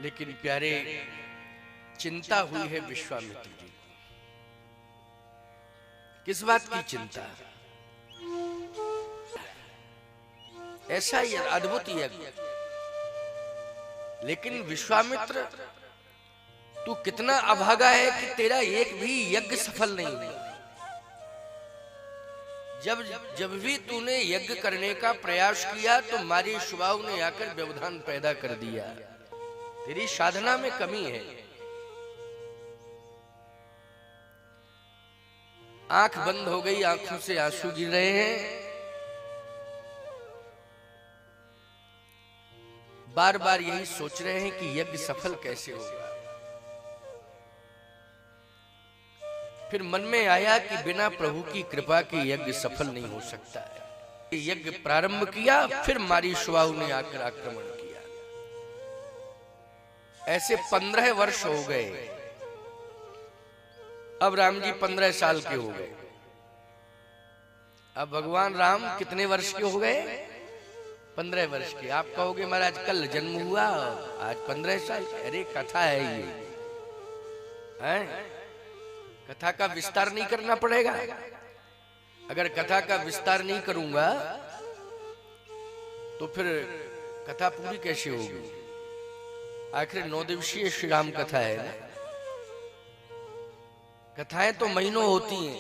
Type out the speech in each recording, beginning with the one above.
लेकिन प्यारे, चिंता हुई है विश्वामित्र जी को। किस बात की चिंता? ऐसा ही अद्भुत यज्ञ, लेकिन विश्वामित्र तू कितना अभागा है कि तेरा एक भी यज्ञ सफल नहीं हुआ। जब जब भी तूने यज्ञ करने का प्रयास किया तो मारी शुभाऊ ने आकर व्यवधान पैदा कर दिया। तेरी साधना में कमी है। आंख बंद हो गई, आंखों से आंसू गिर रहे हैं। बार बार यही सोच रहे हैं कि यज्ञ सफल कैसे होगा। फिर मन में आया कि बिना प्रभु की कृपा के यज्ञ सफल नहीं हो सकता है। यज्ञ प्रारंभ किया, फिर मारी शुभाऊ ने आकर आक्रमण किया। ऐसे 15 वर्ष हो गए। अब राम जी 15 साल के हो गए। अब भगवान राम कितने वर्ष के हो गए? 15 वर्ष के। आप कहोगे महाराज कल जन्म हुआ, आज 15 साल। अरे कथा है ये, है? कथा का विस्तार नहीं करना पड़ेगा। अगर कथा का विस्तार नहीं करूंगा तो फिर कथा पूरी कैसे होगी? आखिर 9 दिवसीय श्री राम कथा है ना। कथाएं तो महीनों होती हैं।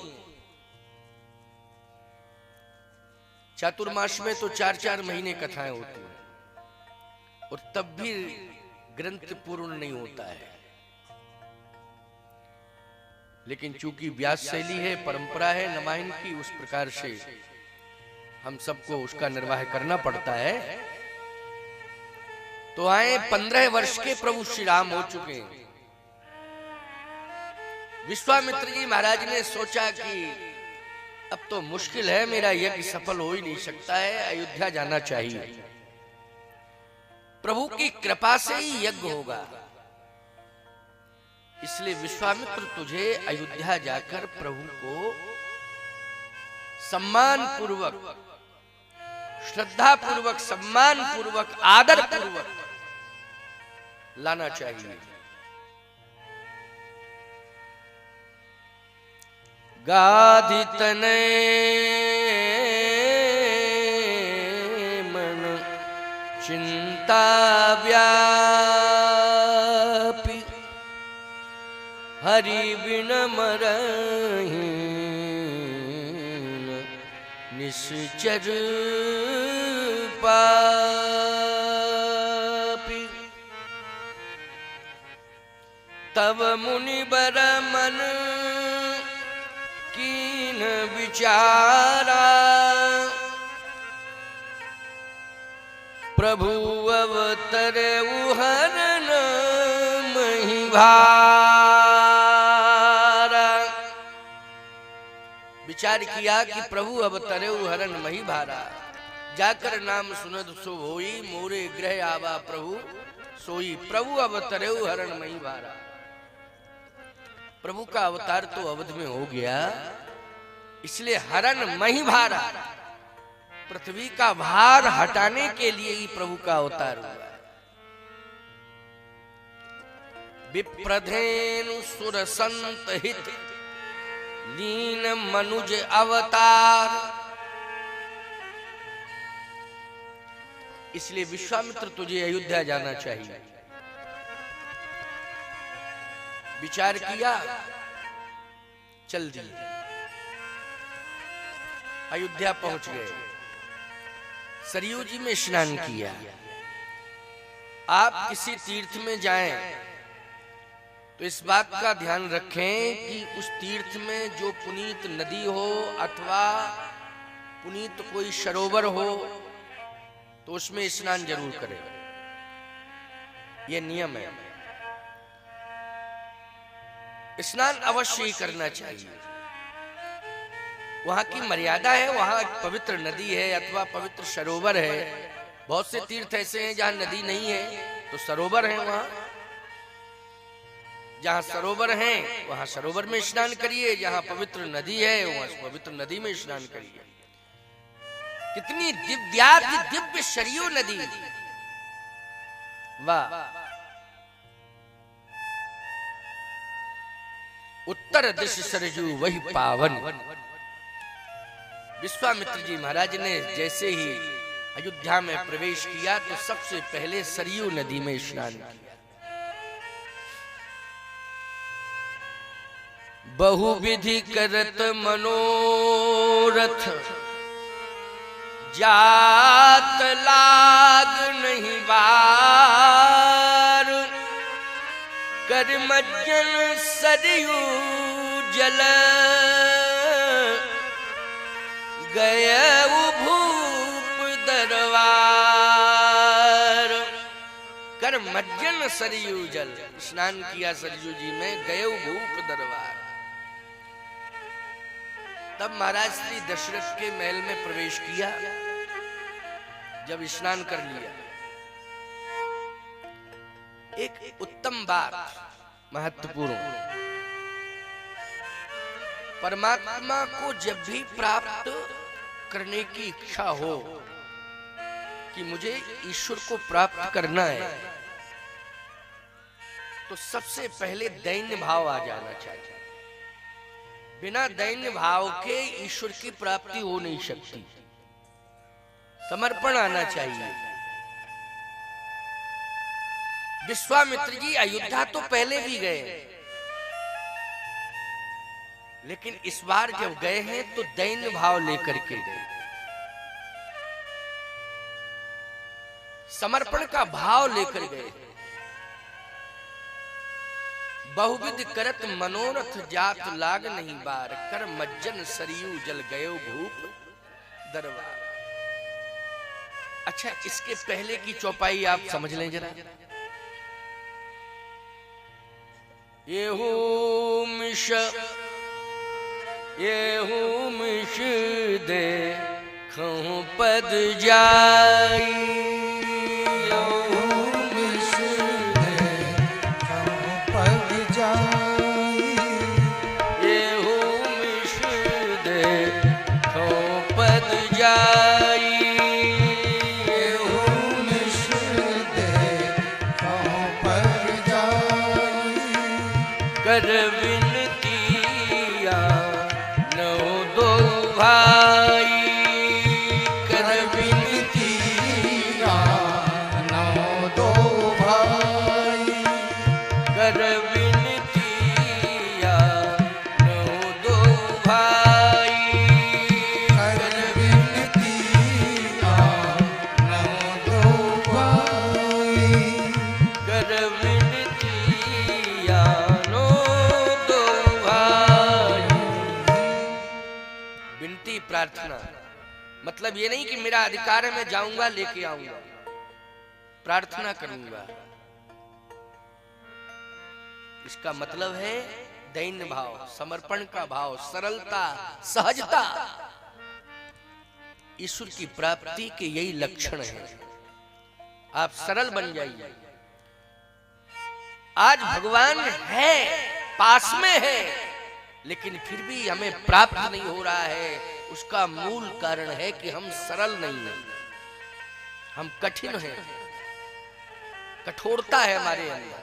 चातुर्मास में तो 4-4 महीने कथाएं होती हैं और तब भी ग्रंथ पूर्ण नहीं होता है। लेकिन चूंकि व्यास शैली है, परंपरा है नमायन की, उस प्रकार से हम सबको उसका निर्वाह करना पड़ता है। तो आए 15 वर्ष के प्रभु श्री राम हो चुके हैं। विश्वामित्र जी महाराज ने सोचा कि अब तो मुश्किल है, मेरा यज्ञ सफल हो ही नहीं सकता है, अयोध्या जाना चाहिए। प्रभु की कृपा से ही यज्ञ होगा। इसलिए विश्वामित्र तुझे अयोध्या जाकर प्रभु को सम्मान पूर्वक, श्रद्धा पूर्वक, सम्मान पूर्वक, आदर पूर्वक लाना चाहिए। गाधि तनय मन चिंता व्यापी, हरि बिन मरहि निश्चर पापी। तब मुनि बर मन कीन विचारा, प्रभु अवतरे हरन मही भारा। विचार किया कि प्रभु अवतरे हरन मही भारा। जाकर नाम सुनद सो होई, मोरे ग्रह आवा प्रभु सोई। प्रभु अवतरे हरन मही भारा। प्रभु का अवतार तो अवध में हो गया, इसलिए हरन मही भारा, पृथ्वी का भार हटाने के लिए ही प्रभु का अवतार हुआ। विप्रधेनु सुर संत हित लीन मनुज अवतार। इसलिए विश्वामित्र तुझे अयोध्या जाना चाहिए। विचार किया, चल दिए, अयोध्या पहुंच गए। सरयू जी में स्नान किया। आप किसी तीर्थ में जाएं तो इस बात का ध्यान रखें कि उस तीर्थ में जो पुनीत नदी हो अथवा पुनीत कोई सरोवर हो तो उसमें स्नान जरूर करें। यह नियम है, स्नान अवश्य ही करना चाहिए। वहां की मर्यादा है, वहां पवित्र नदी है अथवा पवित्र सरोवर है। बहुत से तीर्थ ऐसे हैं जहां नदी नहीं है तो सरोवर है। वहां जहां सरोवर है वहां सरोवर में स्नान करिए, जहां पवित्र नदी है वहां पवित्र नदी में स्नान करिए। कितनी दिव्य सरयू नदी, वाह! उत्तर दिश सरजू वही पावन। विश्वामित्र जी महाराज ने जैसे ही अयोध्या में प्रवेश किया तो सबसे पहले सरयू नदी में स्नान किया। बहुविधि करत मनोरथ जात लाग नहीं बार। कर मज्जन सरयू जल गए भूप दरबार। कर मज्जन सरयू जल, स्नान किया सरयू जी में, गए भूप दरबार। तब महाराज श्री दशरथ के महल में प्रवेश किया। जब स्नान कर लिया, एक उत्तम बात महत्वपूर्ण, परमात्मा को जब भी प्राप्त करने की इच्छा हो कि मुझे ईश्वर को प्राप्त करना है, तो सबसे पहले दैन्य भाव आ जाना चाहिए। बिना दैन्य भाव के ईश्वर की प्राप्ति हो नहीं सकती। समर्पण आना चाहिए। विश्वामित्र जी अयोध्या तो पहले भी गए, लेकिन इस बार जब गए हैं तो दैन्य भाव लेकर के गए। समर्पण का भाव लेकर गए। बहुविध करत मनोरथ जात लाग नहीं बार। कर मज्जन सरयू जल गयो भूप दरबार। अच्छा, इसके पहले की चौपाई आप समझ लें जरा। येहू मिश दे खहु पद जाई। कर विनतिया नौ दो भाई। कर विनतिया नौ दो भाई। कर विनतिया नौ दो भाई। कर विनतिया नौ दो भाई। कर विनतिया प्रार्थना मतलब ये नहीं कि मेरा अधिकार है मैं जाऊंगा लेके आऊंगा, प्रार्थना करूंगा। इसका मतलब है दैन्य भाव, समर्पण का भाव, सरलता, सहजता। ईश्वर की प्राप्ति के यही लक्षण है। आप सरल बन जाइए। आज भगवान है, पास में है, लेकिन फिर भी हमें प्राप्त नहीं हो रहा है। उसका मूल कारण है कि हम सरल नहीं हैं, हम कठिन हैं, कठोरता है हमारे अंदर,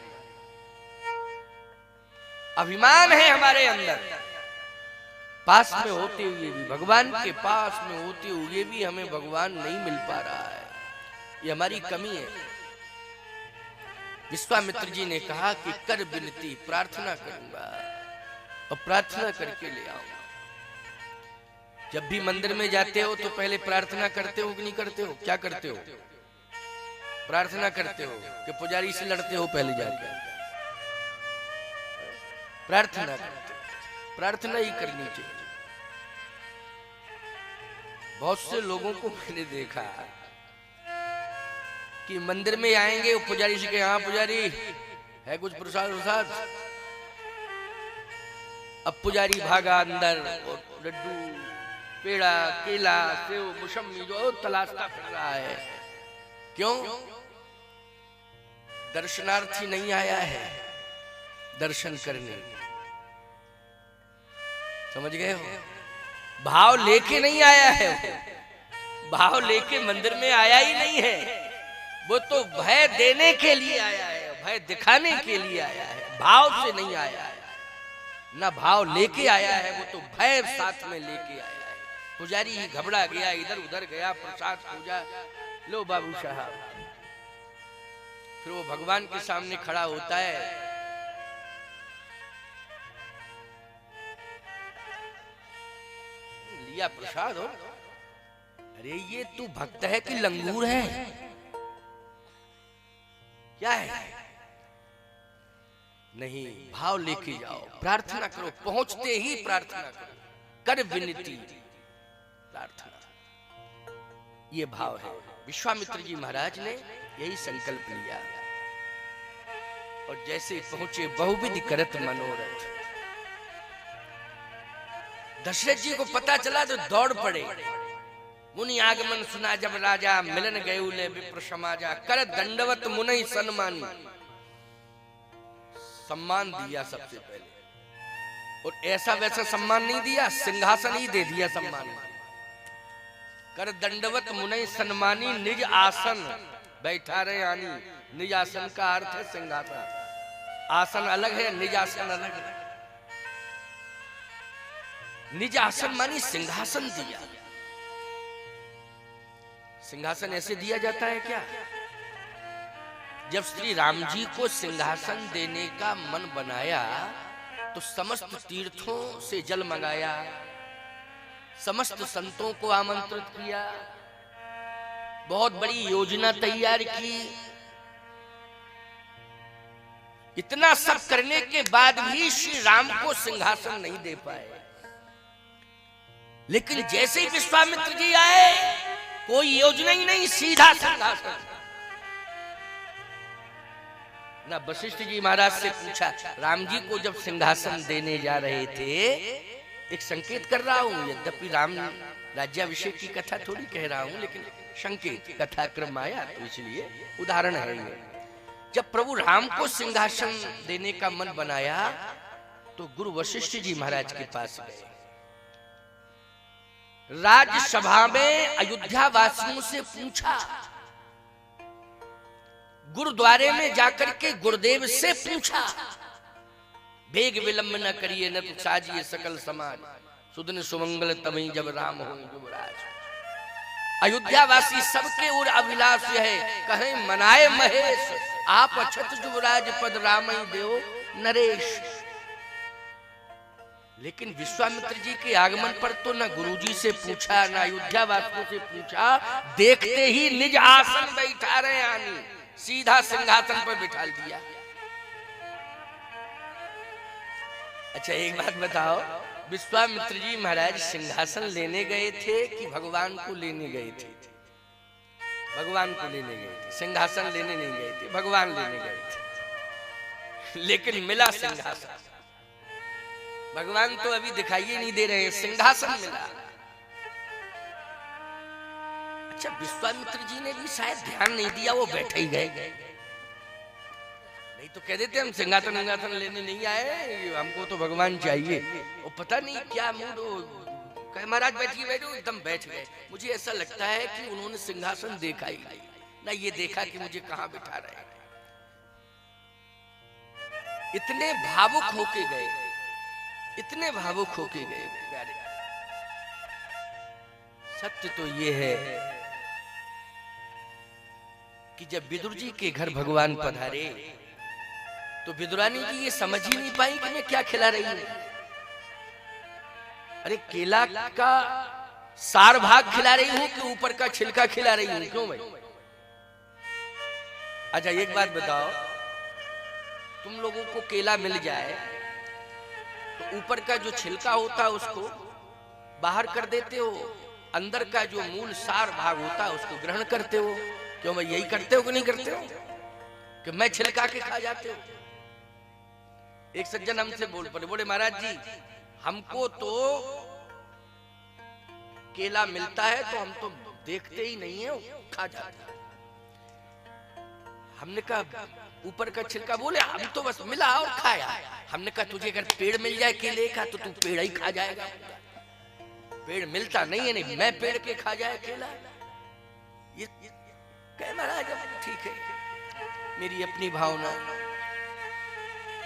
अभिमान है हमारे अंदर। पास में होते हुए भी, भगवान के पास में होते हुए भी हमें भगवान नहीं मिल पा रहा है। ये हमारी कमी है। विश्वामित्र जी ने कहा कि कर विनती, प्रार्थना करूंगा और प्रार्थना करके ले आऊंगा। जब भी मंदिर में जाते हो तो पहले प्रार्थना करते हो कि नहीं करते हो? क्या करते हो? प्रार्थना करते हो कि पुजारी से लड़ते हो? पहले जाके प्रार्थना करते हो। प्रार्थना ही करनी चाहिए। बहुत से लोगों को मैंने देखा कि मंदिर में आएंगे, वो पुजारी से कहे हाँ पुजारी है कुछ प्रसाद प्रसाद। अब पुजारी भागा अंदर और लड्डू, पेड़ा, केला, सेव, मौसमी जो तलाशता फिर रहा है। क्यों? दर्शनार्थी नहीं आया है, दर्शन करने। समझ गए हो? भाव लेके नहीं आया है वो, भाव लेके मंदिर में आया ही नहीं है। वो तो भय देने के लिए आया है, भय दिखाने के लिए आया है, भाव से नहीं आया है। ना भाव लेके आया है, वो तो भय साथ में लेके आया है। पुजारी ही घबरा गया, इधर उधर गया, प्रसाद पूजा, लो बाबू साहब। फिर वो भगवान के सामने खड़ा होता है, लिया प्रसाद हो। अरे ये तू भक्त है कि लंगूर है, क्या है? नहीं, भाव लेके जाओ, प्रार्थना करो, पहुंचते ही प्रार्थना करो, कर विनती प्रार्थना, ये भाव है। विश्वामित्र जी महाराज ने यही संकल्प लिया और जैसे पहुंचे बहुविधि करत मनोरथ। दशरथ जी को पता चला तो दौड़ पड़े। मुनि आगमन सुना जब राजा, मिलन गए विप्र समाजा, कर दंडवत मुनि सन्मानी। सम्मान दिया सबसे पहले, और ऐसा वैसा सम्मान नहीं दिया, सिंहासन ही दे दिया सम्मान। कर दंडवत मुनि सन्मानी, निज आसन बैठा रहे आनी। निज आसन का अर्थ है सिंहासन। आसन अलग है, निज आसन अलग है। निज आसन मानी सिंहासन दिया। सिंहासन ऐसे दिया जाता है क्या? जब श्री राम जी को सिंहासन देने का मन बनाया तो समस्त तीर्थों से जल मंगाया, समस्त संतों को आमंत्रित किया, बहुत बड़ी योजना तैयार की। इतना सब करने के बाद भी श्री राम को सिंहासन नहीं दे पाए। लेकिन जैसे ही विश्वामित्र जी आए, कोई योजना ही नहीं, सीधा सिंहासन। ना वशिष्ठ जी महाराज से पूछा, राम जी को जब सिंहासन देने जा रहे थे, एक संकेत कर रहा हूं, यद्यपि राम राज्याभिषेक की कथा थोड़ी कह रहा हूं, लेकिन संकेत कथाक्रम आया तो इसलिए उदाहरण है ये। जब प्रभु राम को सिंहासन देने का मन बनाया तो गुरु वशिष्ठ जी महाराज के पास गए। राज्यसभा में अयोध्या वासियों से पूछा, गुरुद्वारे में जाकर के गुरुदेव से पूछा, बेग विलंब न करिए न तो साजिए सकल समाज, सुदिन सुमंगल तमई जब राम हो युवराज। अयोध्या वासी सबके ओर अभिलाष है, कहें मनाए महेश, आप अछत युवराज पद रामई देव नरेश। लेकिन विश्वामित्र जी के आगमन पर तो न गुरुजी से पूछा, न अयोध्या वासियों से पूछा, देखते ही निज आसन बैठा रहे आनी, सीधा सिंहासन पर बिठा दिया। अच्छा एक बात बताओ, विश्वामित्र जी महाराज सिंहासन लेने गए थे कि भगवान को लेने गए थे? भगवान को लेने गए थे, सिंहासन लेने नहीं गए थे, भगवान लेने गए थे। लेकिन मिला सिंहासन। भगवान तो अभी दिखाई नहीं दे रहे, सिंहासन मिला। अच्छा, विश्वामित्र जी ने भी शायद ध्यान नहीं दिया, वो बैठे ही गए। नहीं तो कह देते हम सिंहासन लेने नहीं आए, हमको तो भगवान चाहिए। वो पता नहीं क्या मूड, कहे महाराज बैठिए बैठो, एकदम बैठ गए। मुझे ऐसा लगता है कि उन्होंने सिंहासन देखा ही नहीं, ना ये देखा कि मुझे कहां बिठा रहे हैं। इतने भावुक होके गए, इतने भावुक होके गए प्यारे। सत्य तो ये है कि जब विदुर जी के घर भगवान पधारे तो विदुरानी जी ये समझ ही नहीं पाई कि मैं क्या खिला रही हूं। अरे केला का सार भाग खिला रही हूं कि ऊपर का छिलका खिला रही हूं? क्यों भाई? अच्छा एक बात बताओ, तुम लोगों को केला मिल जाए तो ऊपर का जो छिलका होता है उसको बाहर कर देते हो, अंदर का जो मूल सार भाग होता है उसको ग्रहण करते हो। क्यों भाई, यही करते हो कि नहीं करते हो? कि मैं छिलका के खा जाते हो? एक सज्जन हमसे बोल पड़े, बोले महाराज जी हमको तो केला मिलता है तो हम तो देखते ही नहीं है, खा जाते हैं। हमने कहा ऊपर का छिलका? बोले हम तो बस मिला और खाया। हमने कहा तुझे अगर पेड़ मिल जाए केले का तो तू पेड़ ही खा जाएगा। पेड़ मिलता नहीं है, नहीं मैं पेड़ के खा जाए केला? ये कह महाराज ठीक है, मेरी अपनी भावना,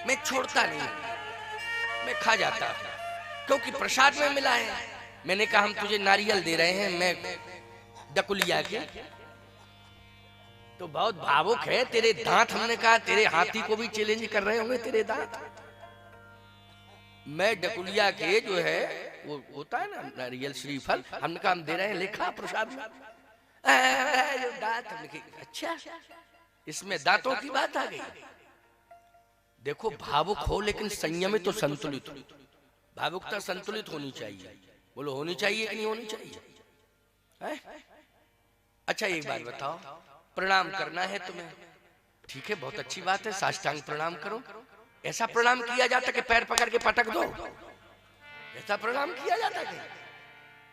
मैं छोड़ता नहीं। मैं खा जाता क्योंकि प्रसाद में मिला है। मैंने कहा हम तुझे नारियल दे रहे हैं, मैं डकुलिया के, तो बहुत भावुक है तेरे दांत। हमने कहा तेरे हाथी को भी चैलेंज कर रहे होंगे तेरे दांत। मैं डकुलिया के जो है वो होता है ना नारियल श्रीफल, हमने कहा हम दे रहे हैं, लिखा प्रसाद में दांत। हमने कहा अच्छा इसमें दांतों की बात आ गई। देखो भावुक हो लेकिन संयमित तो संतुलित हो। भावुकता संतुलित होनी चाहिए। बोलो होनी चाहिए कि नहीं होनी चाहिए है? अच्छा एक बात बताओ, प्रणाम करना है तुम्हें, ठीक है बहुत अच्छी बात है, साष्टांग प्रणाम करो। ऐसा प्रणाम किया जाता कि पैर पकड़ के पटक दो? ऐसा प्रणाम किया जाता है?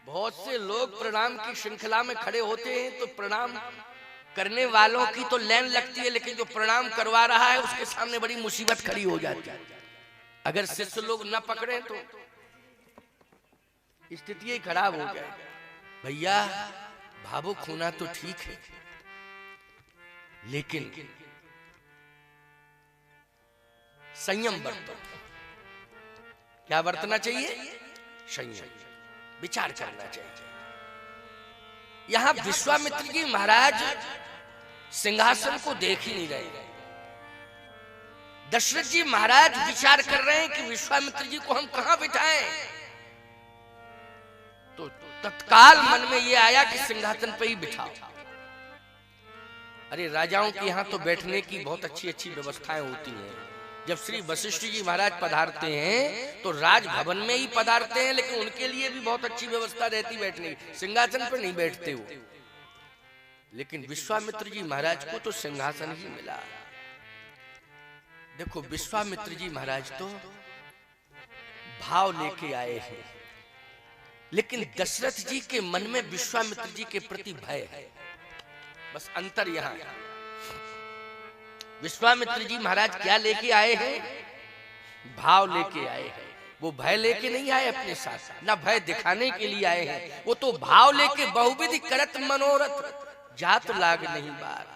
बहुत से लोग प्रणाम की श्रृंखला में खड़े होते हैं तो प्रणाम करने वालों की तो लाइन लगती है, लेकिन जो प्रणाम करवा रहा है उसके सामने बड़ी मुसीबत खड़ी हो जाती है। अगर शिष्य लोग न पकड़े तो स्थिति ही खराब हो जाए। भैया भावुक होना तो ठीक है, लेकिन संयम बरतो। क्या बरतना चाहिए? संयम, विचार करना चाहिए। यहां विश्वामित्र जी महाराज सिंहासन को देख ही नहीं रहे। दशरथ जी महाराज विचार कर रहे हैं कि विश्वामित्र जी को हम कहां बिठाएं। तो तत्काल मन में यह आया कि सिंहासन पर ही बिठाओ। अरे राजाओं के यहां तो बैठने की बहुत अच्छी अच्छी व्यवस्थाएं होती हैं। जब श्री वशिष्ठ जी महाराज पधारते हैं तो राजभवन में ही पधारते हैं, लेकिन उनके लिए भी बहुत अच्छी व्यवस्था रहती बैठने की, सिंहासन पर नहीं बैठते हो। लेकिन विश्वामित्र जी महाराज को तो सिंहासन ही मिला। देखो विश्वामित्र जी महाराज तो भाव लेके आए हैं, लेकिन दशरथ जी के मन में विश्वामित्र जी के प्रति भय है। बस अंतर यहां है। विश्वामित्र जी महाराज क्या लेके आए हैं? भाव लेके आए हैं। वो भय लेके नहीं आए अपने साथ, ना भय दिखाने के लिए आए हैं। वो तो भाव लेके बहुविधि करत मनोरथ जात लाग नहीं बार।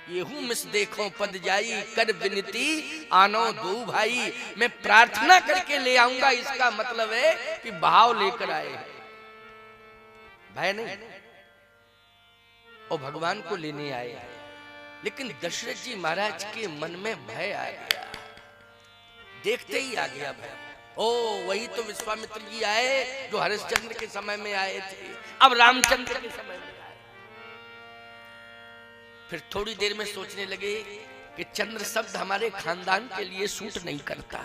येहू मिस देखो पद जाई कर विनती आनो दो भाई। मैं प्रार्थना करके ले आऊंगा, इसका मतलब है कि भाव लेकर आए हैं, भय नहीं। और भगवान को लेने आए हैं। लेकिन दशरथ जी महाराज के मन में भय आ गया, देखते ही आ गया भय। ओ वही तो विश्वामित्र जी आए जो हरिश्चंद्र के समय में आए थे, अब रामचंद्र के समय में आए। फिर थोड़ी देर में सोचने लगे कि चंद्र शब्द हमारे खानदान के लिए सूट नहीं करता।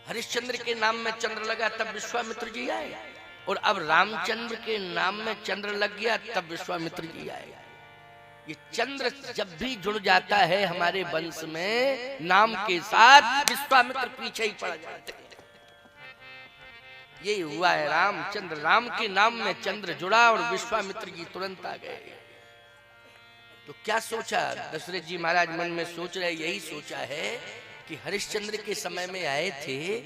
हरिश्चंद्र के नाम में चंद्र लगा तब विश्वामित्र जी आए, और अब रामचंद्र के नाम में चंद्र लग गया तब विश्वामित्र जी आए। ये चंद्र जब भी जुड़ जाता है हमारे वंश में नाम के साथ, विश्वामित्र पीछे ही पड़ जाते हैं। ये हुआ है रामचंद्र। राम के नाम में चंद्र जुड़ा और विश्वामित्र जी तुरंत आ गए। तो क्या सोचा दशरथ जी महाराज मन में सोच रहे, यही सोचा है कि हरिश्चंद्र के समय में आए थे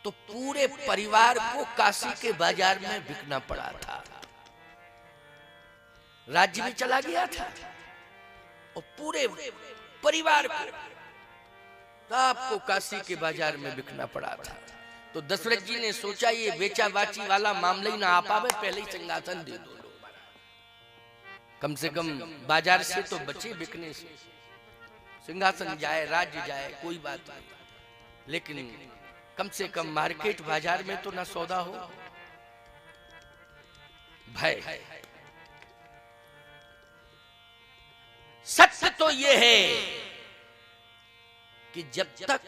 तो पूरे परिवार को काशी के बाजार में बिकना पड़ा था। राज्य भी चला गया था और पूरे परिवार को सबको काशी के बाजार में बिकना पड़ा था। तो दशरथ जी ने सोचा ये बेचा बाची वाला मामला ही ना आ पावे, पहले ही सिंहासन दे दो, कम से कम बाजार से तो बचे बिकने से। सिंहासन जाए राज्य जाए कोई बात नहीं, लेकिन कम से कम मार्केट बाजार में तो ना सौदा हो। भय। सत्य तो यह है कि जब तक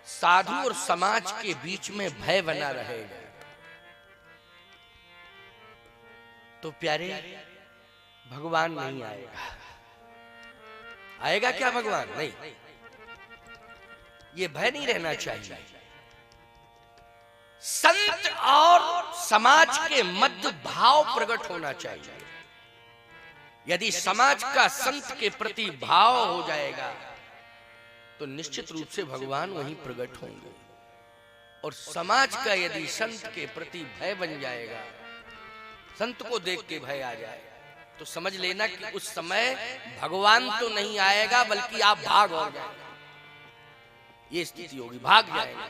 साधु और समाज के बीच में भय बना रहेगा तो प्यारे भगवान नहीं आएगा। आएगा क्या भगवान? नहीं। ये भय नहीं रहना चाहिए। संत और समाज के मध्य भाव प्रकट होना चाहिए। यदि समाज का संत के प्रति भाव हो जाएगा तो निश्चित रूप से भगवान वहीं प्रकट होंगे, और समाज का यदि संत के प्रति भय बन जाएगा, संत को देख के भय आ जाए, तो समझ लेना कि उस समय भगवान तो नहीं आएगा बल्कि आप भाग और जाएगा। ये स्थिति होगी, भाग जाएगा।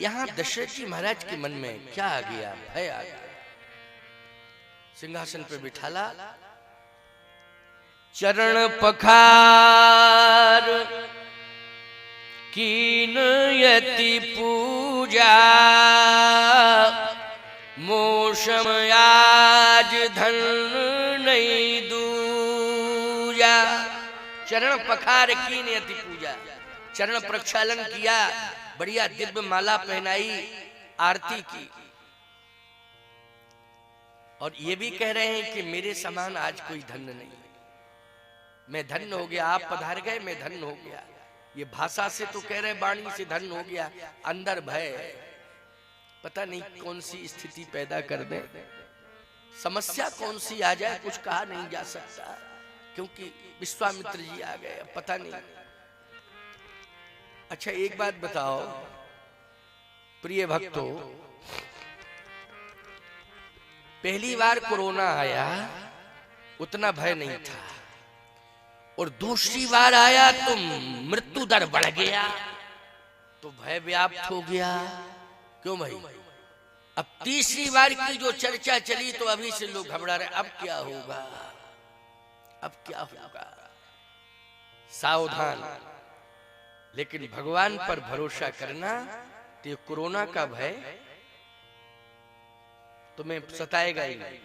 यहां दशरथ जी महाराज के मन में क्या आ गया? भय आ गया। सिंहासन पे बिठाला, चरण पखार कीन यति पूजा, मोशम आज धन नहीं दूजा। चरण पखार कीन यति पूजा, चरण प्रक्षालन किया, बढ़िया दिव्य माला पहनाई, आरती की, और ये भी कह रहे हैं कि मेरे समान आज कोई धन्य नहीं, मैं धन्य हो गया, आप पधार गए, मैं धन्य हो गया। ये भाषा से तो कह रहे, वाणी से धन्य हो गया, अंदर भय, पता नहीं कौन सी स्थिति पैदा कर दे, समस्या कौन सी आ जाए, कुछ कहा नहीं जा सकता, क्योंकि विश्वामित्र जी आ गए, अब पता नहीं। अच्छा एक बात बताओ प्रिय भक्तों, पहली बार कोरोना आया उतना भय नहीं था, और दूसरी बार आया तो मृत्यु दर बढ़ गया, तो भय व्याप्त हो गया। क्यों भाई? अब तीसरी बार की जो चर्चा चली तो अभी से लोग घबरा रहे, अब क्या होगा, अब क्या होगा। सावधान, लेकिन भगवान पर भरोसा करना, तो कोरोना का भय तुम्हें सताएगा ही नहीं,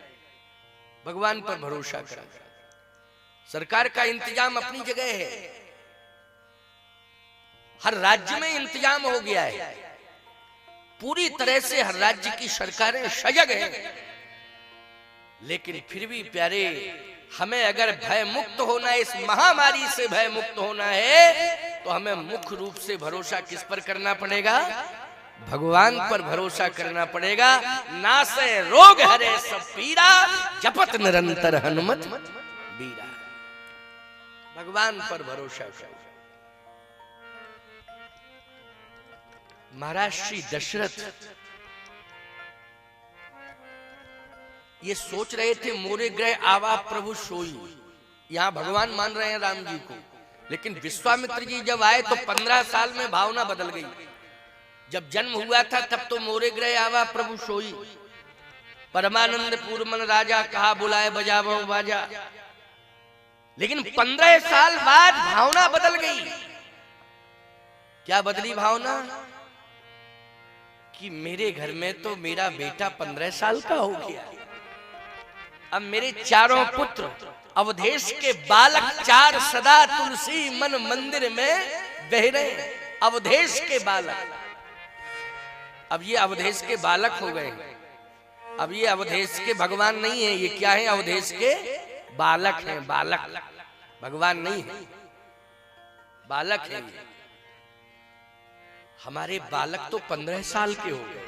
भगवान पर भरोसा करो। सरकार का इंतजाम अपनी जगह है, हर राज्य में इंतजाम हो गया है, पूरी तरह से हर राज्य की सरकारें सजग हैं, लेकिन फिर भी प्यारे, हमें अगर भय मुक्त होना है, इस महामारी से भय मुक्त होना है, तो हमें मुख्य रूप से भरोसा किस पर करना पड़ेगा? भगवान पर भरोसा करना पड़ेगा। नासे रोग हरे सब पीरा, जपत निरंतर हनुमत बीरा। भगवान पर भरोसा करो। महाराज श्री दशरथ ये सोच रहे थे, मोरे ग्रह आवा प्रभु सोई, यहां भगवान मान रहे हैं राम जी को, लेकिन विश्वामित्र जी जब आए तो 15 साल में भावना बदल गई। जब जन्म हुआ था तब तो मोरे ग्रह आवा प्रभु सोई, परमानंद पूर्वमन राजा, कहा बुलाए बजावो बाजा, लेकिन 15 साल बाद भावना बदल गई। क्या बदली भावना? कि मेरे घर में तो मेरा बेटा 15 साल का हो गया, अब मेरे चारों पुत्र अवधेश के बालक 4 सदा तुलसी मन मंदिर में बह रहे, अवधेश के बालक। अब ये अवधेश के बालक हो गए, अब ये अवधेश के भगवान नहीं है, ये क्या है? अवधेश के बालक हैं, बालक, भगवान नहीं है, बालक है। हमारे बालक तो 15 साल के हो गए,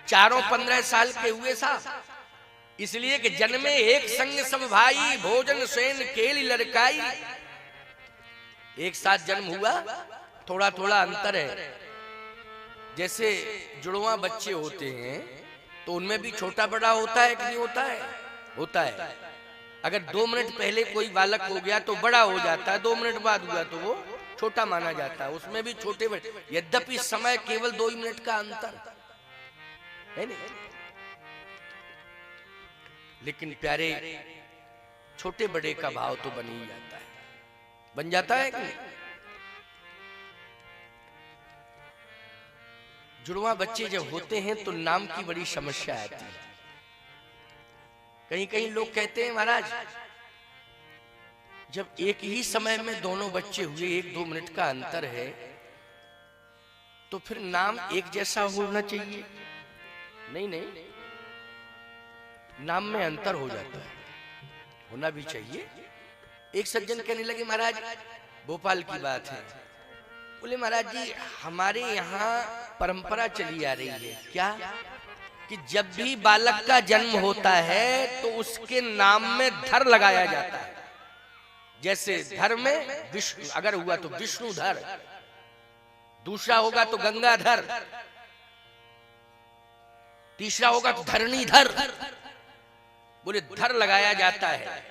चारों 15 साल के हुए साहब, इसलिए कि जन्मे एक संग सब भाई, भोजन सेन केली लड़काई, एक साथ जन्म हुआ, थोड़ा थोड़ा अंतर है। जैसे जुड़वा बच्चे होते हैं तो उनमें भी छोटा बड़ा होता है कि नहीं होता है? होता है। अगर 2 मिनट पहले कोई बालक हो गया तो बड़ा हो जाता है, 2 मिनट बाद हुआ तो वो छोटा माना जाता है, उसमें भी छोटे बड़े, यद्यपि समय केवल 2 मिनट का अंतर है नहीं, लेकिन प्यारे छोटे बड़े का भाव तो बन ही जाता है, बन जाता है कि जुड़वा बच्चे जब होते हैं तो नाम की बड़ी समस्या आती है। कहीं कहीं लोग कहते हैं महाराज जब एक ही समय में दोनों बच्चे हुए, 1-2 मिनट का अंतर है, तो फिर नाम एक जैसा होना चाहिए? नहीं नहीं, नाम में अंतर हो जाता है, होना भी चाहिए। एक सज्जन कहने लगे महाराज, भोपाल की बात है, बोले महाराज जी हमारे यहाँ परंपरा चली आ रही है क्या, कि जब भी बालक का जन्म होता है तो उसके नाम में धर लगाया जाता है। जैसे धर में विष्णु अगर हुआ तो विष्णुधर, दूसरा होगा तो गंगाधर, तीसरा होगा तो धरणीधर, बोले धर लगाया जाता है।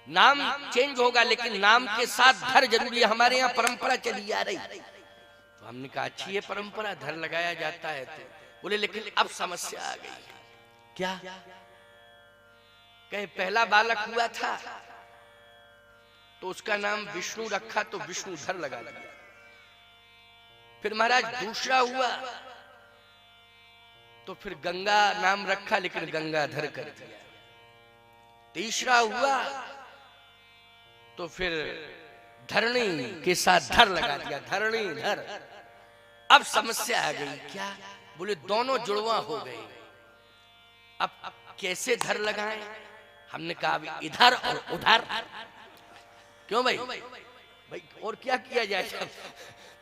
नाम चेंज होगा लेकिन नाम के साथ धर जरूरी है। हमारे यहाँ परंपरा चली आ रही, तो हमने कहा अच्छी है परंपरा, धर लगाया जाता है। तो बोले लेकिन अब समस्या आ गई। क्या? कहे पहला बालक हुआ था तो उसका नाम विष्णु रखा, तो विष्णुधर लगा दिया। फिर महाराज दूसरा हुआ तो फिर गंगा नाम रखा, लेकिन गंगाधर कर दिया। तीसरा हुआ तो फिर धरणी के साथ धर लगा दिया, धरणीधर। अब समस्या आ गई। क्या? बोले दोनों जुड़वा हो गए, अब कैसे धर लगाएं? हमने कहा अभी इधर और उधर। क्यों भाई? भाई और क्या किया जाए,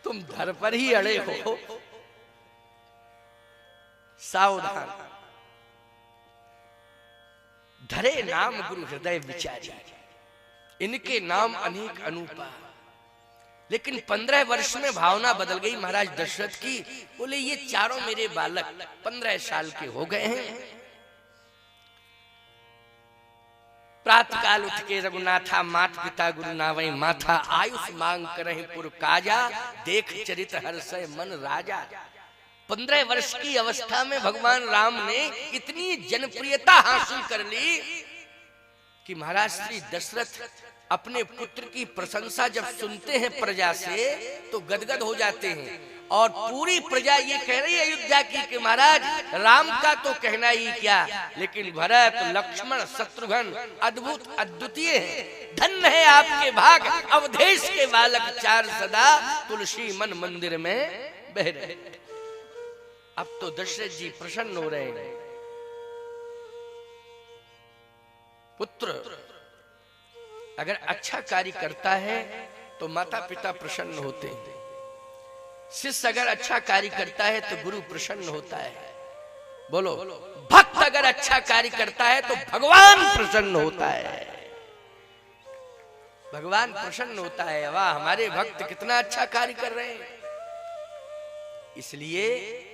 तुम धर पर ही अड़े हो। सावधान, धरे नाम गुरु हृदय विचारी, इनके नाम अनेक अनूपा। लेकिन 15 वर्ष में भावना बदल गई महाराज दशरथ की। बोले ये चारों मेरे बालक 15 साल के हो गए हैं। प्रातः काल उठ के रघुनाथा, मात पिता गुरु नावै माथा, आयुष मांग करहि पुर काजा, देख चरित हर्षय मन राजा। 15 वर्ष की अवस्था में भगवान राम ने इतनी जनप्रियता हासिल कर ली कि महाराज श्री दशरथ अपने पुत्र की प्रशंसा जब सुनते हैं प्रजा से तो गदगद हो जाते हैं। और पूरी प्रजा ये कह रही है अयोध्या की कि महाराज राम का तो कहना ही क्या, लेकिन भरत लक्ष्मण शत्रुघ्न अद्भुत अद्वितीय है। धन्य है आपके भाग, अवधेश के बालक चार सदा, तुलसी मन मंदिर में बह रहे। अब तो दशरथ जी प्रसन्न हो रहे हैं। पुत्र अगर अच्छा कार्य करता है तो माता पिता प्रसन्न होते हैं। शिष्य अगर अच्छा कार्य करता है तो गुरु प्रसन्न होता है। बोलो, भक्त अगर अच्छा कार्य करता है तो भगवान प्रसन्न होता है। भगवान प्रसन्न होता है, वाह हमारे भक्त कितना अच्छा कार्य कर रहे हैं। इसलिए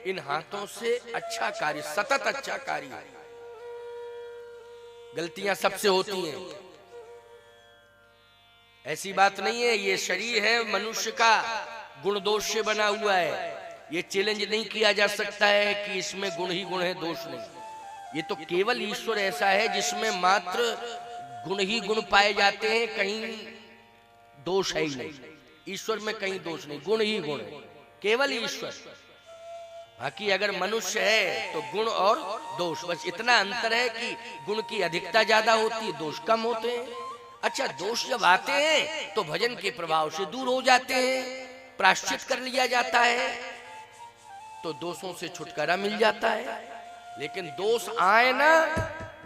इन हाथों से अच्छा कार्य, सतत अच्छा कार्य। गलतियां सबसे होती हैं, ऐसी बात नहीं है। ये शरीर है मनुष्य का, गुण दोष से बना हुआ है। ये चैलेंज नहीं किया जा सकता है कि इसमें गुण ही गुण है, दोष नहीं। ये तो केवल ईश्वर ऐसा है जिसमें मात्र गुण ही गुण पाए जाते हैं, कहीं दोष है ही नहीं। ईश्वर में कहीं दोष नहीं, गुण ही गुण है, केवल ईश्वर। बाकी अगर मनुष्य है तो गुण और दोष, बस इतना अंतर है कि गुण की अधिकता ज्यादा होती है, दोष कम होते हैं। अच्छा, दोष जब आते हैं तो भजन के प्रभाव से दूर हो जाते हैं, प्रायश्चित कर लिया जाता है तो दोषों से छुटकारा मिल जाता है। लेकिन दोष आए ना,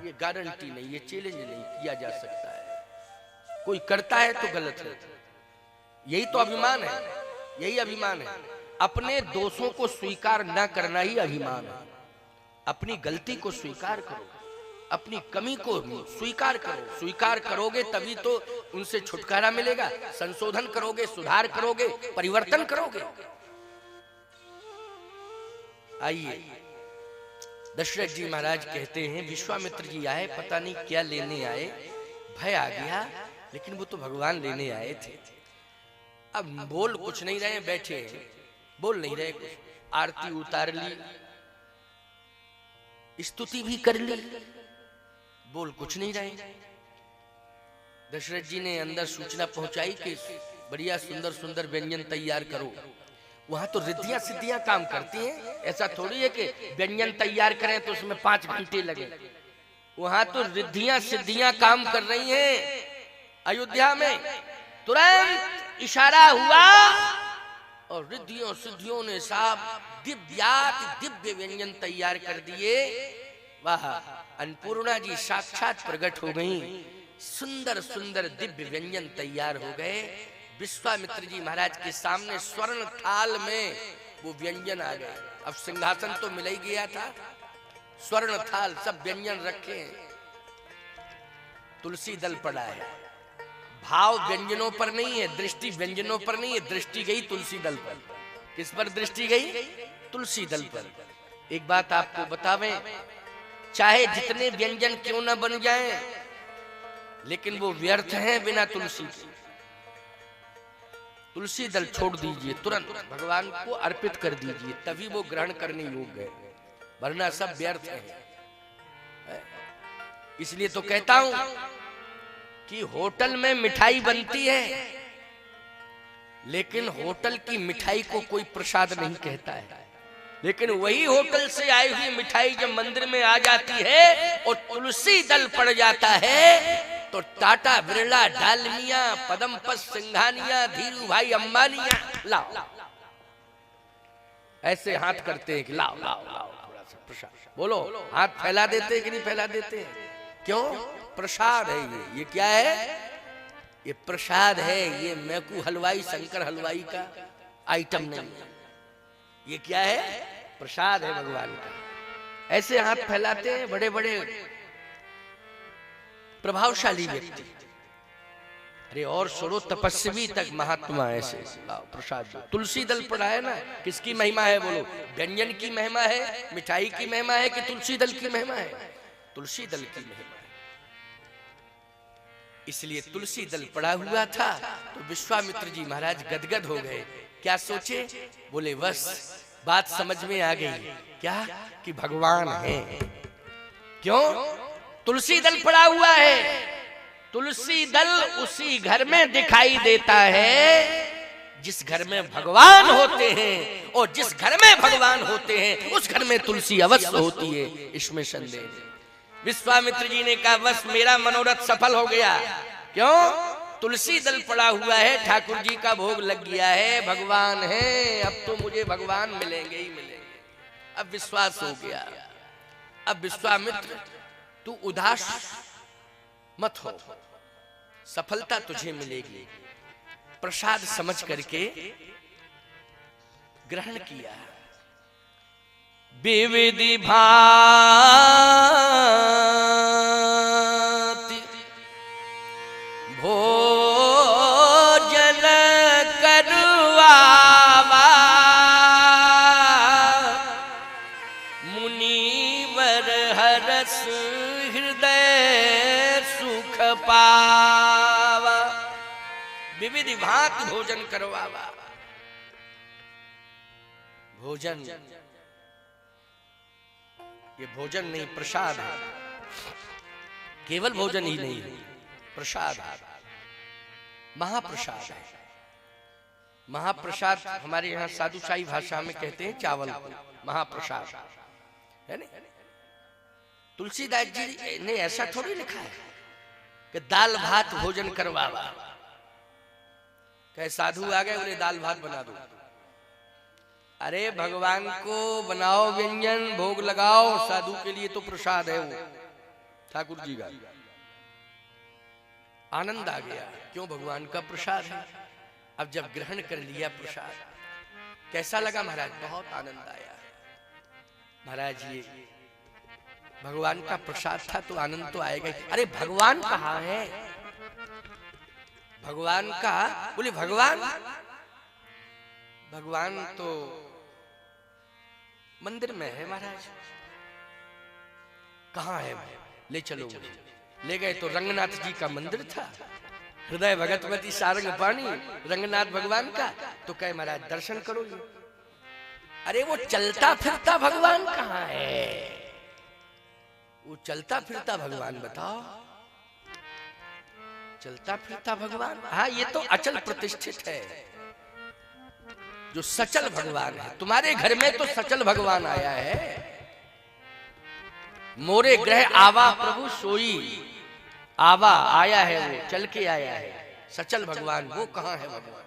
ये गारंटी नहीं, ये चैलेंज नहीं किया जा सकता है। कोई करता है तो गलत है। यही तो अभिमान है, यही अभिमान है। अपने दोषों को स्वीकार न करना ही अभिमान है। अपनी गलती को स्वीकार करो, अपनी कमी को स्वीकार करो। स्वीकार करोगे तभी तो उनसे छुटकारा मिलेगा। संशोधन करोगे, सुधार करोगे, परिवर्तन करोगे। आइए, दशरथ जी महाराज कहते हैं विश्वामित्र जी आए, पता नहीं क्या लेने आए, भय आ गया, लेकिन वो तो भगवान लेने आए थे। अब बोल कुछ नहीं रहे, बैठे हैं, बोल नहीं रहे कुछ। आरती उतार ली, स्तुति भी कर ली, बोल कुछ नहीं रहे। दशरथ जी ने अंदर सूचना पहुंचाई कि बढ़िया सुंदर सुंदर व्यंजन तैयार करो। वहां तो रिद्धियां सिद्धियां काम करती हैं, ऐसा थोड़ी है कि व्यंजन तैयार करें तो उसमें 5 घंटे लगे। वहां तो रिद्धियां सिद्धियां काम कर रही हैं। अयोध्या में तुरंत इशारा हुआ और रिद्धियों सिद्धियों ने साहब दिव्य व्यंजन तैयार कर दिए। वाह, अन्नपूर्णा जी साक्षात प्रकट हो गई, सुंदर सुंदर दिव्य व्यंजन तैयार हो गए। विश्वामित्र जी महाराज के सामने स्वर्ण थाल में वो व्यंजन आ गए। अब सिंहासन तो मिल ही गया था, स्वर्ण थाल, सब व्यंजन रखे हैं। तुलसी दल पड़ा है। भाव व्यंजनों पर नहीं है, दृष्टि व्यंजनों पर नहीं है, दृष्टि गई तुलसी दल पर। किस पर दृष्टि गई? तुलसी दल पर। एक बात आपको बतावें, चाहे जितने व्यंजन क्यों न बन जाएं, लेकिन वो व्यर्थ हैं बिना तुलसी के। तुलसी दल छोड़ दीजिए, तुरंत भगवान को अर्पित कर दीजिए, तभी वो ग्रहण करने योग्य है, वरना सब व्यर्थ है। इसलिए तो कहता हूं कि होटल में मिठाई बनती है, लेकिन होटल की मिठाई को कोई प्रसाद नहीं कहता है। लेकिन वही होटल से आई हुई मिठाई जब मंदिर में आ जाती है और तुलसी दल पड़ जाता है, तो टाटा बिरला, डालमिया, पदमपत सिंघानिया, धीरू भाई अंबानिया लाओ, ऐसे हाथ करते हैं कि लाओ लाओ लाओ थोड़ा सा प्रसाद। बोलो, हाथ फैला देते हैं कि नहीं फैला देते हैं? क्यों? प्रसाद है ये क्या है? ये प्रसाद है, ये मैकू हलवाई, शंकर हलवाई का आइटम नहीं है। ये क्या है? प्रसाद है भगवान का। ऐसे हाथ फैलाते हैं बड़े बड़े प्रभावशाली व्यक्ति। अरे और सुनो, तपस्वी तक महात्मा ऐसे प्रसाद। तुलसी दल पड़ा है ना, किसकी महिमा है? बोलो, व्यंजन की महिमा है, मिठाई की महिमा है कि तुलसी दल की महिमा है? तुलसी दल की महिमा है। इसलिए तुलसी दल पड़ा हुआ था तो विश्वामित्र जी महाराज गदगद हो गए। क्या सोचे? बोले बस बात समझ में आ गई, क्या कि भगवान है। क्यों? तुलसी दल पड़ा हुआ है। तुलसी दल उसी घर में दिखाई देता है जिस घर में भगवान होते हैं, और जिस घर में भगवान होते हैं उस घर में तुलसी अवश्य होती है, इसमें संदेह नहीं। विश्वामित्र जी ने कहा बस मेरा मनोरथ सफल हो गया। क्यों? तुलसी दल पड़ा हुआ है, ठाकुर जी का भोग लग गया है, भगवान है, अब तो मुझे भगवान मिलेंगे ही मिलेंगे। अब विश्वास हो गया। अब विश्वामित्र तू उदास मत हो, सफलता तुझे मिलेगी। प्रसाद समझ करके ग्रहण किया। विविधि भांति भोजन करवावा, मुनिवर हरस हृदय सुख पावा। विविधि भांति भोजन करवावा। भोजन ये भोजन नहीं, प्रसाद है। केवल भोजन ही नहीं है, प्रसाद है, महाप्रसाद है। महाप्रसाद हमारे यहाँ साधुशाही भाषा में कहते हैं चावल को महाप्रसाद, है ना? तुलसीदास जी ने ऐसा थोड़ी लिखा है कि दाल भात भोजन करवावा। कहे साधु आ गए, उन्हें दाल भात बना दो। अरे भगवान को बनाओ व्यंजन, भोग लगाओ, साधु के लिए तो प्रसाद है वो, ठाकुर जी का। आनंद आ गया। क्यों? भगवान का प्रसाद है। अब जब ग्रहण कर लिया प्रसाद, कैसा लगा महाराज? बहुत आनंद आया। महाराज ये भगवान का प्रसाद था तो आनंद तो आएगा ही। अरे भगवान कहाँ है? भगवान का, बोले भगवान, भगवान तो मंदिर में है महाराज। कहाँ है? ले चलो। ले गए तो रंगनाथ जी का मंदिर था। हृदय भगतवती सारंग पानी, रंगनाथ भगवान का। तो कहे महाराज दर्शन करो। अरे वो चलता फिरता भगवान कहाँ है? वो चलता फिरता भगवान बताओ। चलता फिरता भगवान, हाँ ये तो अचल प्रतिष्ठित है, जो सचल भगवान है। तुम्हारे घर में तो सचल भगवान आया है। मोरे ग्रह आवा प्रभु सोई, आवा आया है, वो चल के आया है। सचल भगवान वो कहाँ है? भगवान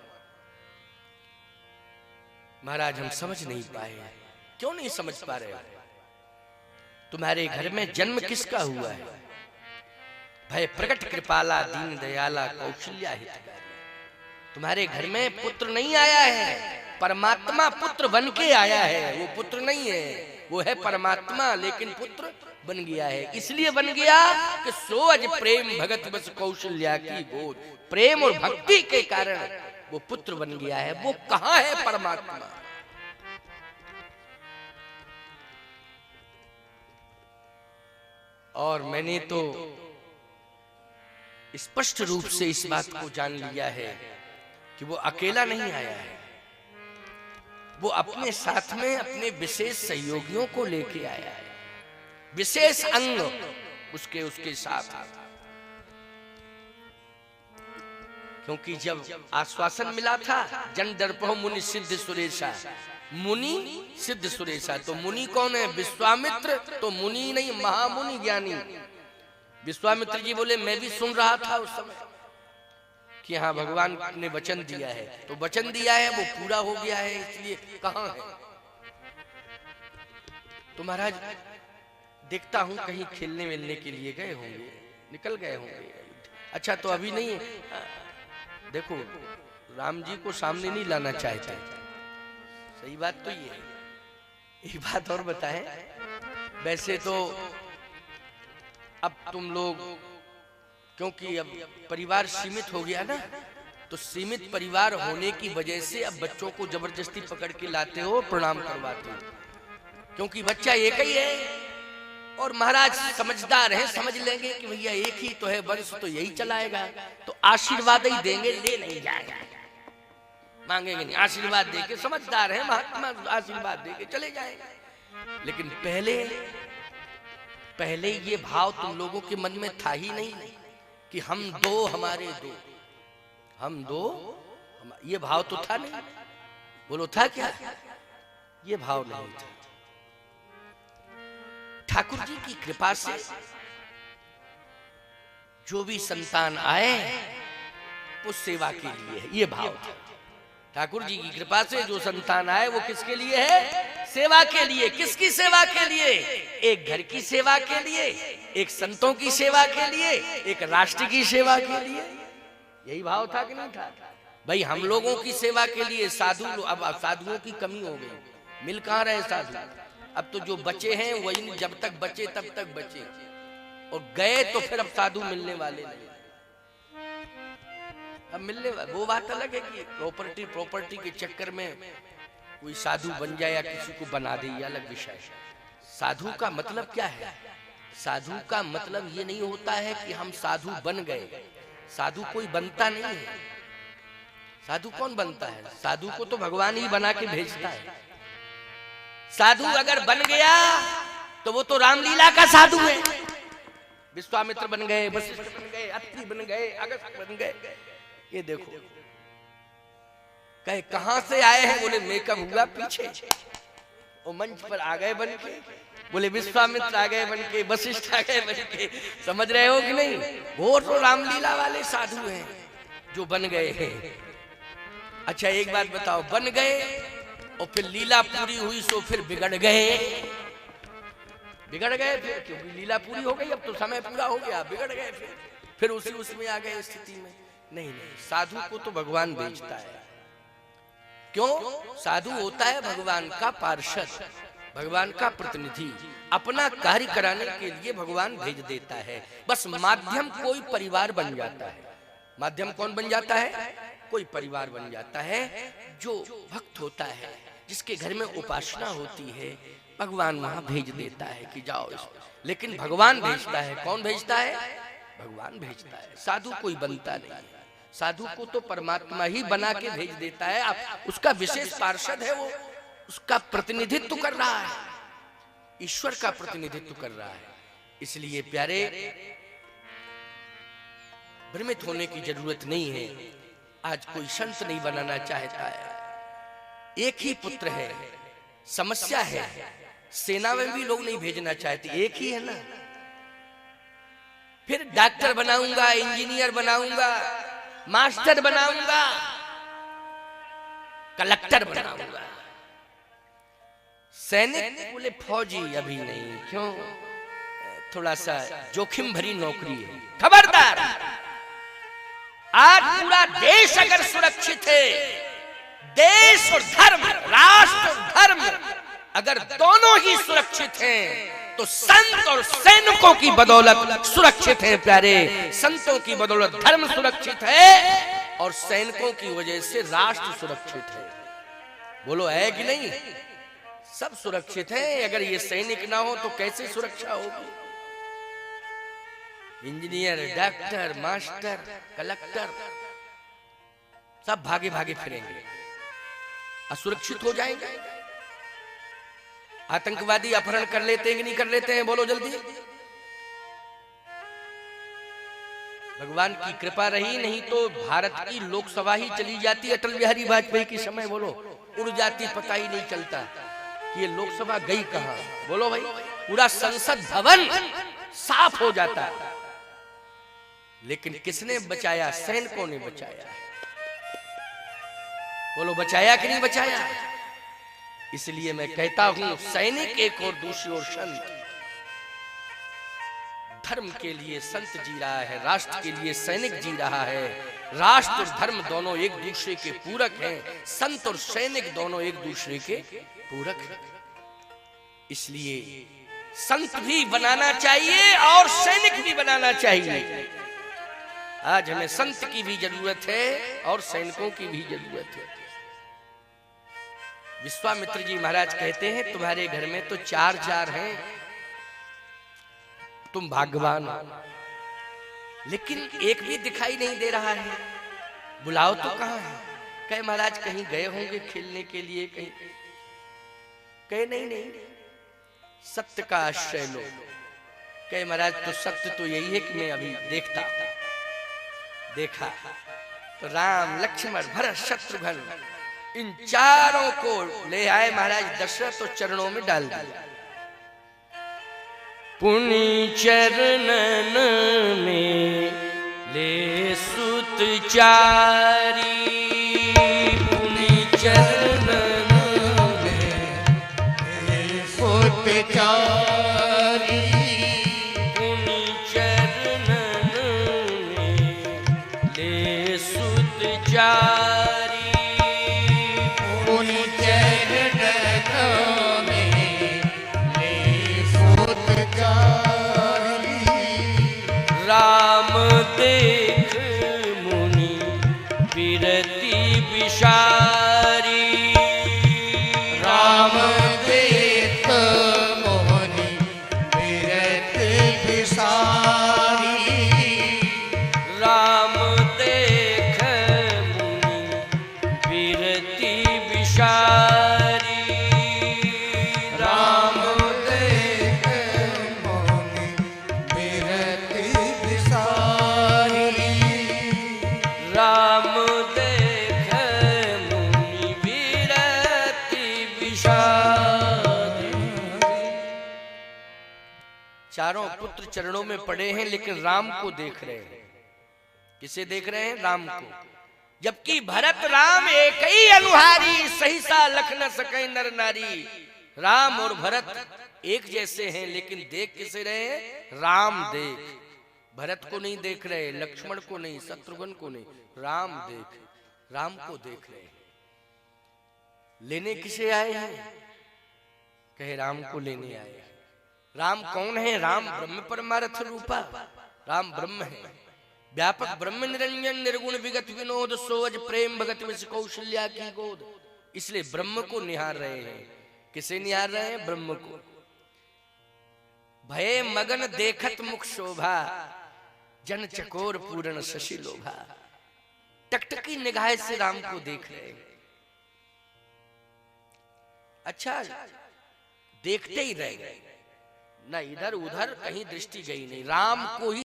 महाराज हम समझ नहीं पाए। क्यों नहीं समझ पा रहे? तुम्हारे घर में जन्म किसका हुआ है? भय प्रकट कृपाला दीन दयाला कौशल्या हितकारी। तुम्हारे घर में पुत्र नहीं आया है, परमात्मा पुत्र बन के आया है। वो पुत्र नहीं है, वो है परमात्मा, लेकिन पुत्र बन गया है। इसलिए बन गया कि सो अज प्रेम भगत बस कौशल्या की गोद। प्रेम और भक्ति के कारण वो पुत्र बन गया है। वो कहाँ है? परमात्मा। और मैंने तो स्पष्ट रूप से इस बात को जान लिया है कि वो अकेला नहीं आया है, वो अपने साथ में अपने विशेष सहयोगियों को लेके आया है, विशेष अंग उसके साथ। क्योंकि जब आश्वासन मिला था जन दर्पो मुनि सिद्ध सुरेशा, मुनि सिद्ध सुरेशा, तो मुनि कौन है? विश्वामित्र। तो मुनि नहीं, महामुनि ज्ञानी। विश्वामित्र जी बोले मैं भी सुन रहा था उस समय कि हाँ भगवान ने वचन दिया है, तो वचन दिया है वो पूरा हो गया है, इसलिए कहाँ है? तो महाराज देखता हूं कहीं खेलने मिलने के लिए गए होंगे, निकल गए होंगे। अच्छा तो अभी नहीं है? देखो राम जी को सामने नहीं लाना चाहते, सही बात तो ये है। एक बात और बताएं, वैसे तो अब तुम लोग, क्योंकि अब परिवार सीमित हो गया ना, तो सीमित परिवार होने की वजह से अब बच्चों को जबरदस्ती पकड़ के लाते हो, प्रणाम करवाते हो, क्योंकि बच्चा एक ही है और महाराज समझदार हैं, समझ लेंगे कि भैया एक ही तो है वंश, तो यही चलाएगा, तो आशीर्वाद ही देंगे, ले नहीं जाएगा, मांगेंगे नहीं, आशीर्वाद देके, समझदार है महात्मा, आशीर्वाद देके चले जाएंगे। लेकिन पहले ये भाव तुम लोगों के मन में था ही नहीं कि हम दो हमारे दो, हम दो, ये भाव तो था नहीं। बोलो था क्या? ये भाव नहीं था। ठाकुर जी की कृपा से जो भी संतान आए वो सेवा के लिए है, ये भाव था। ठाकुर जी की कृपा से जो संतान आए वो किसके लिए है? सेवा के लिए। किसकी सेवा के लिए? एक घर की सेवा के लिए, एक संतों की सेवा के लिए, एक राष्ट्र की सेवा के लिए। यही भाव था कि नहीं था? भाई हम लोगों की सेवा के लिए साधु, अब साधुओं की कमी हो गई, मिल कहाँ रहे साधु? अब तो जो बचे हैं वही, जब तक बचे तब तक बचे, और गए तो फिर अब साधु मिलने वाले नहीं। अब मिलने वो बात अलग है कि प्रॉपर्टी के चक्कर में कोई साधु बन जाए या किसी को बना दे, ये अलग विषय। साधु का मतलब क्या है? साधु का मतलब ये नहीं होता है कि हम साधु बन गए। साधु कोई बनता नहीं है। साधु कौन बनता है? साधु को तो भगवान ही बना के भेजता है। साधु अगर बन गया तो वो तो रामलीला का साधु है। विश्वामित्र बन गए, वशिष्ठ बन गए, अत्रि बन गए, अगस्त्य बन गए। ये देखो कहे कहां से आए हैं? बोले मेकअप हुआ पीछे, वो मंच पर आ गए बन के। बोले विश्वामित्र आ गए बन के, वशिष्ठ आ गए बन के। समझ रहे हो कि नहीं? वो तो रामलीला वाले साधु हैं जो बन गए हैं। अच्छा एक बात बताओ, बन गए और फिर लीला पूरी हुई सो फिर बिगड़ गए। बिगड़ गए फिर, क्योंकि लीला पूरी हो गई, अब तो समय पूरा हो गया, बिगड़ गए फिर उसमें आ गए स्थिति में। नहीं, साधु को तो भगवान भेजता है। क्यों? साधु होता है भगवान का पार्षद, भगवान का प्रतिनिधि। अपना कार्य कराने के लिए भगवान भेज देता है। बस माध्यम कोई परिवार बन जाता है। माध्यम कौन बन जाता है? कोई परिवार बन जाता है जो भक्त होता है, जिसके घर में उपासना होती है, भगवान वहां भेज देता है कि जाओ। लेकिन भगवान भेजता है। कौन भेजता है? भगवान भेजता है। साधु कोई बनता नहीं है। साधु को तो परमात्मा ही बना के भेज देता है। आप उसका विशेष पार्षद है, वो उसका प्रतिनिधित्व कर रहा है, ईश्वर का प्रतिनिधित्व कर रहा है। इसलिए प्यारे, भ्रमित होने की जरूरत नहीं है। आज कोई संत नहीं बनाना चाहता है। एक ही पुत्र है, समस्या है। सेना में भी लोग नहीं भेजना चाहते, एक ही है ना। फिर डॉक्टर बनाऊंगा, इंजीनियर बनाऊंगा, मास्टर बनाऊंगा, कलेक्टर बनाऊंगा। सैनिक बोले फौजी अभी नहीं, क्यों? थोड़ा सा जोखिम भरी नौकरी है। खबरदार, आज पूरा देश अगर सुरक्षित है, देश और धर्म, राष्ट्र और धर्म अगर दोनों ही सुरक्षित हैं, तो संत और सैनिकों की बदौलत सुरक्षित हैं प्यारे। संतों की बदौलत धर्म सुरक्षित है और सैनिकों की वजह से राष्ट्र सुरक्षित है। बोलो है कि नहीं? सब सुरक्षित हैं। अगर ये सैनिक ना हो तो कैसे सुरक्षा होगी? इंजीनियर, डॉक्टर, मास्टर, कलेक्टर सब भागे भागे फिरेंगे, असुरक्षित हो जाएंगे। आतंकवादी अपहरण कर लेते हैं कि नहीं कर लेते हैं, बोलो जल्दी। भगवान की कृपा रही, नहीं तो भारत की लोकसभा ही चली जाती अटल बिहारी वाजपेयी के समय, बोलो उड़ जाती, पता ही नहीं चलता कि ये लोकसभा गई कहां। बोलो भाई, पूरा संसद भवन साफ हो जाता। लेकिन किसने बचाया? सैनिकों ने बचाया। बोलो बचाया कि नहीं बचाया? इसलिए मैं कहता हूं, सैनिक एक और दूसरी ओर संत। धर्म के लिए संत जी रहा है, राष्ट्र के लिए सैनिक जी रहा है। राष्ट्र और धर्म दोनों एक दूसरे के पूरक हैं, संत और सैनिक दोनों एक दूसरे के पूरक हैं। इसलिए संत भी बनाना चाहिए और सैनिक भी बनाना चाहिए। आज हमें संत की भी जरूरत है और सैनिकों की भी जरूरत है। विश्वामित्र जी महाराज कहते हैं, तुम्हारे घर में तो 4 हैं, तुम भाग्यवान हो। लेकिन एक भी दिखाई नहीं दे रहा है, बुलाओ तो कहां है? कहे महाराज कहीं गए होंगे खेलने के लिए, कहीं। कहे नहीं, सत्य का आश्रय लो। कहे महाराज तो सत्य तो यही है कि मैं अभी देखता हूं। देखा तो राम, लक्ष्मण, भरत, शत्रुघ्न इन 4 को ले आए महाराज दशरथ तो चरणों में डाल दिया। पुनि चरणन में ले सुत चारी, पुनि चरणन में ले सुत चारी, पुनि चरणन में ले सुत चारी, पुनि चरणन में ले सुत चारी। राम देख मुनि विरति विषारी, राम देख मुनि विरति विषारी, राम देख मुनि विरति विषारी, राम देख मुनि विरति विषारी, राम देख मुनि विरति विषारी। चारों पुत्र चरणों में पड़े हैं, लेकिन राम को देख रहे हैं। किसे देख रहे हैं? राम को। जबकि भरत राम एक ही अनुहारी, सहिसा लख न सके नर नारी। राम और भरत एक जैसे हैं, लेकिन देख किसे रहे हैं? राम देख। भरत को नहीं देख रहे, लक्ष्मण को नहीं, शत्रुघ्न को नहीं, राम देख, राम को देख रहे हैं। लेने किसे आए हैं? कहे राम को लेने आए हैं। राम कौन है? राम ब्रह्म परमार्थ रूपा, राम ब्रह्म है, व्यापक ब्रह्म निरंजन निर्गुण विगत विनोद, सोज प्रेम भगत विष कौशल्या की गोद। इसलिए ब्रह्म को निहार रहे हैं। किसे निहार रहे हैं? ब्रह्म को। भये मगन देखत मुख शोभा, जन चकोर पूर्ण शशि लोभा। टकटकी निगाह से राम को देख रहे हैं। अच्छा, देखते ही रह गए, ना इधर उधर कहीं दृष्टि गई नहीं, राम को ही